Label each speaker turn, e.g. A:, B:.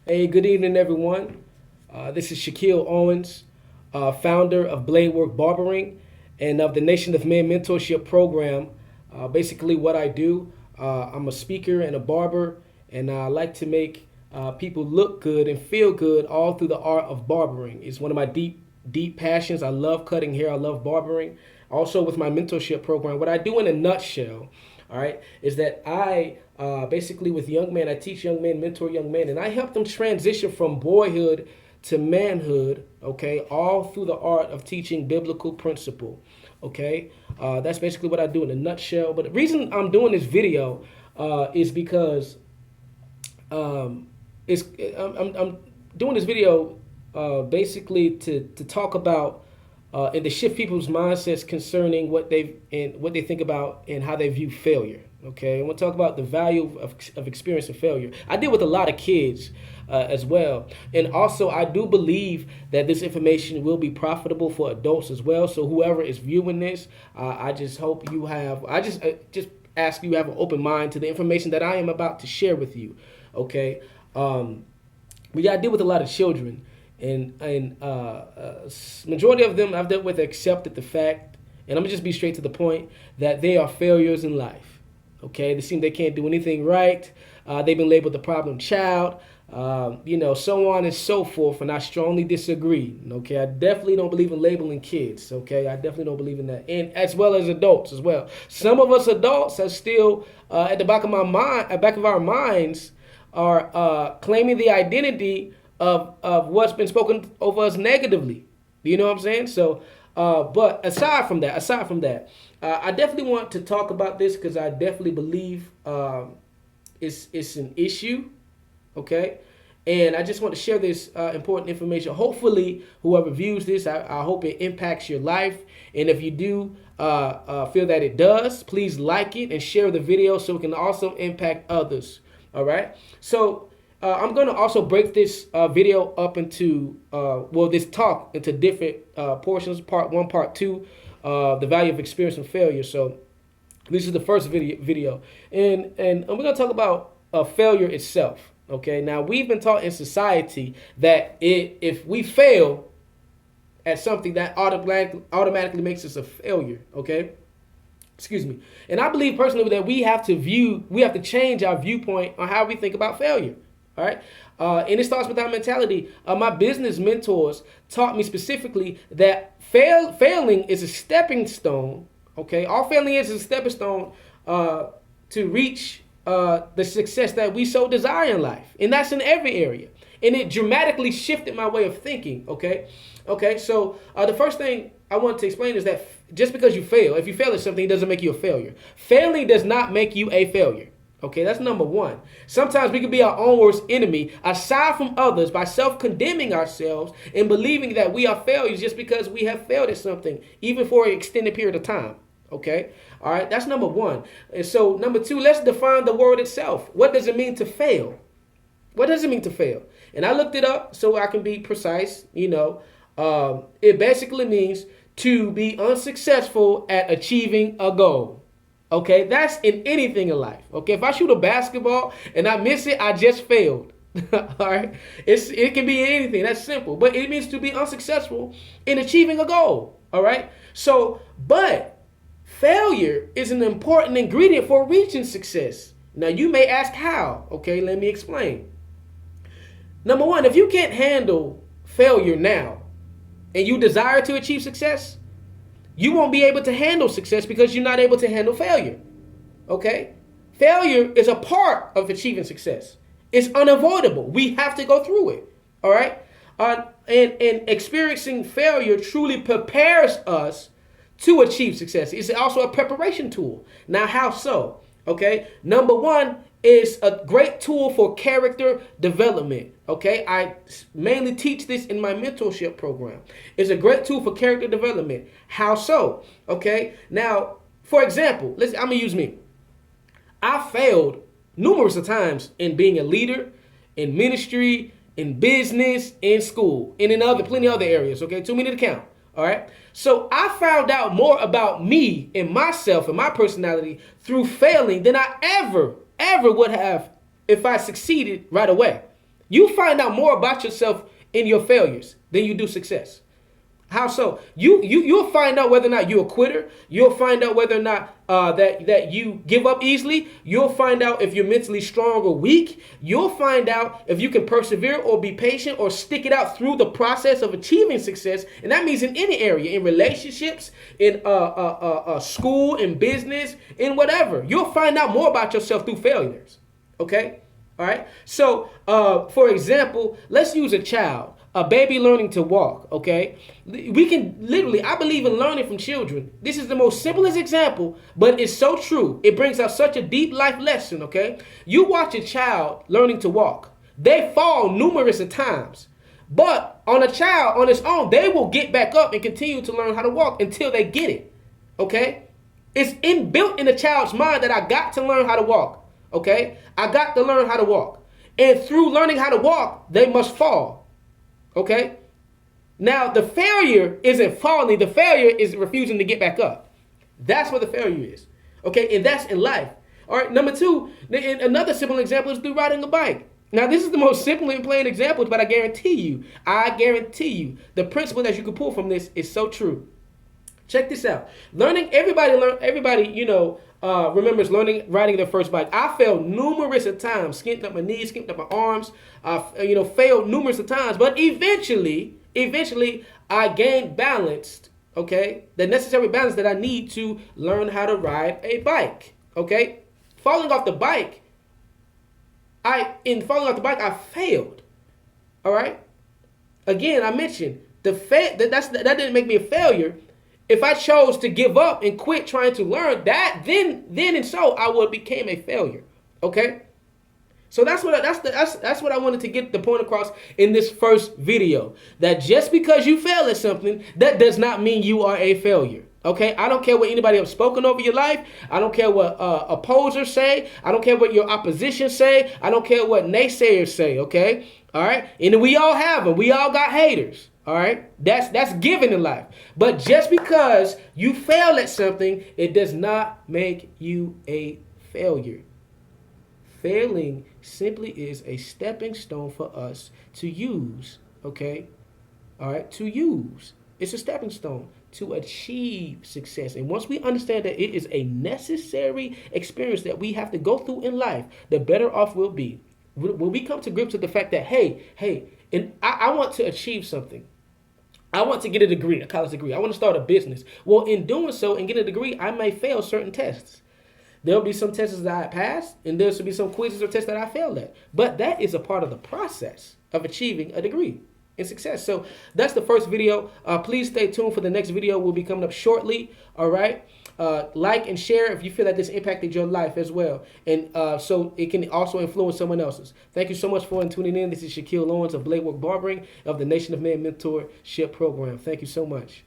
A: Hey, good evening, everyone. This is Shaquille Owens, founder of Bladework Barbering and of the Nation of Men Mentorship Program. Basically, what I do, I'm a speaker and a barber, and I like to make people look good and feel good all through the art of barbering. It's one of my deep passions. I love cutting hair. I love barbering. Also, with my mentorship program, what I do in a nutshell, all right, is that I basically with young men, I teach young men, mentor young men, and I help them transition from boyhood to manhood, okay, all through the art of teaching biblical principle, okay. That's basically what I do in a nutshell. But the reason I'm doing this video is because it's I'm doing this video basically to talk about and to shift people's mindsets concerning what they think about and how they view failure. Okay, and we'll talk about the value of experiencing failure. I deal with a lot of kids as well, and also I do believe that this information will be profitable for adults as well. So whoever is viewing this, I just hope you have. I just ask you have an open mind to the information that I am about to share with you. Okay, but yeah, I deal with a lot of children, and majority of them I've dealt with accepted the fact, and I'm gonna just be straight to the point that they are failures in life. Okay, they seem they can't do anything right. They've been labeled the problem child, so on and so forth. And I strongly disagree. Okay, I definitely don't believe in labeling kids. Okay, I definitely don't believe in that, and as well as adults as well. Some of us adults are still at the back of my mind, at the back of our minds, are claiming the identity of what's been spoken over us negatively. Do you know what I'm saying? So, but aside from that, I definitely want to talk about this because I definitely believe it's an issue. Okay, and I just want to share this important information. Hopefully, whoever views this, I hope it impacts your life. And if you do feel that it does, please like it and share the video so it can also impact others. All right. So I'm going to also break this video up into, this talk into different portions. Part one, part two, the value of experience and failure. So this is the first video, and we're going to talk about failure itself. Okay. Now we've been taught in society that if we fail at something, that automatically makes us a failure. Okay. Excuse me. And I believe personally that we have to change our viewpoint on how we think about failure. All right. And it starts with our mentality. My business mentors taught me specifically that failing is a stepping stone. Okay. All failing is a stepping stone to reach the success that we so desire in life. And that's in every area. And it dramatically shifted my way of thinking. Okay. Okay. So the first thing I want to explain is that just because you fail, if you fail at something, it doesn't make you a failure. Failing does not make you a failure. Okay, that's number one. Sometimes we can be our own worst enemy, aside from others, by self-condemning ourselves and believing that we are failures just because we have failed at something, even for an extended period of time. Okay, all right, that's number one. And so number two, let's define the word itself. What does it mean to fail? What does it mean to fail? And I looked it up so I can be precise. It basically means to be unsuccessful at achieving a goal. Okay, that's in anything in life. Okay, if I shoot a basketball and I miss it, I just failed. All right, it can be anything. That's simple, but it means to be unsuccessful in achieving a goal. All right, but failure is an important ingredient for reaching success. Now you may ask how. Okay, let me explain. Number one, if you can't handle failure now and you desire to achieve success, you won't be able to handle success because you're not able to handle failure. Okay? Failure is a part of achieving success. It's unavoidable. We have to go through it. All right? And experiencing failure truly prepares us to achieve success. It's also a preparation tool. Now, how so? Okay? Number one, is a great tool for character development. Okay, I mainly teach this in my mentorship program. It's a great tool for character development. How so? Okay, now, for example, I'm gonna use me. I failed numerous of times in being a leader, in ministry, in business, in school, and in plenty other areas. Okay, too many to count. All right. So I found out more about me and myself and my personality through failing than I ever would have if I succeeded right away. You find out more about yourself in your failures than you do success. How so? You'll find out whether or not you're a quitter. You'll find out whether or not that you give up easily. You'll find out if you're mentally strong or weak. You'll find out if you can persevere or be patient or stick it out through the process of achieving success. And that means in any area, in relationships, in school, in business, in whatever. You'll find out more about yourself through failures. Okay? All right? So, for example, let's use a child. A baby learning to walk, okay? We can literally, I believe in learning from children. This is the most simplest example, but it's so true. It brings out such a deep life lesson, okay? You watch a child learning to walk. They fall numerous of times. But on a child, on its own, they will get back up and continue to learn how to walk until they get it, okay? It's inbuilt in the child's mind that I got to learn how to walk, okay? I got to learn how to walk. And through learning how to walk, they must fall. Okay? Now, the failure isn't falling. The failure is refusing to get back up. That's what the failure is. Okay? And that's in life. All right? Number two, another simple example is through riding a bike. Now, this is the most simple and plain example, but I guarantee you, the principle that you can pull from this is so true. Check this out. Everybody, remembers riding their first bike. I failed numerous of times, skinned up my knees, skinned up my arms. Failed numerous of times, but eventually, I gained balance. Okay, the necessary balance that I need to learn how to ride a bike. Okay, falling off the bike, I failed. All right. Again, I mentioned that didn't make me a failure. If I chose to give up and quit trying to learn that, then and so I would became a failure. Okay? So that's what I wanted to get the point across in this first video. That just because you fail at something, that does not mean you are a failure. Okay? I don't care what anybody has spoken over your life. I don't care what opposers say. I don't care what your opposition say. I don't care what naysayers say. Okay? All right? And we all have them. We all got haters. All right, that's given in life. But just because you fail at something, it does not make you a failure. Failing simply is a stepping stone for us to use. Okay, all right, to use. It's a stepping stone to achieve success. And once we understand that it is a necessary experience that we have to go through in life, the better off we'll be. When we come to grips with the fact that, hey, and I want to achieve something. I want to get a degree, a college degree. I want to start a business. Well, in doing so and getting a degree, I may fail certain tests. There'll be some tests that I pass, and there'll be some quizzes or tests that I failed at. But that is a part of the process of achieving a degree and success. So that's the first video. Please stay tuned for the next video. Will be coming up shortly. All right. Like and share if you feel that this impacted your life as well. And so it can also influence someone else's. Thank you so much for tuning in. This is Shaquille Owens of Bladework Barbering of the Nation of Man Mentorship Program. Thank you so much.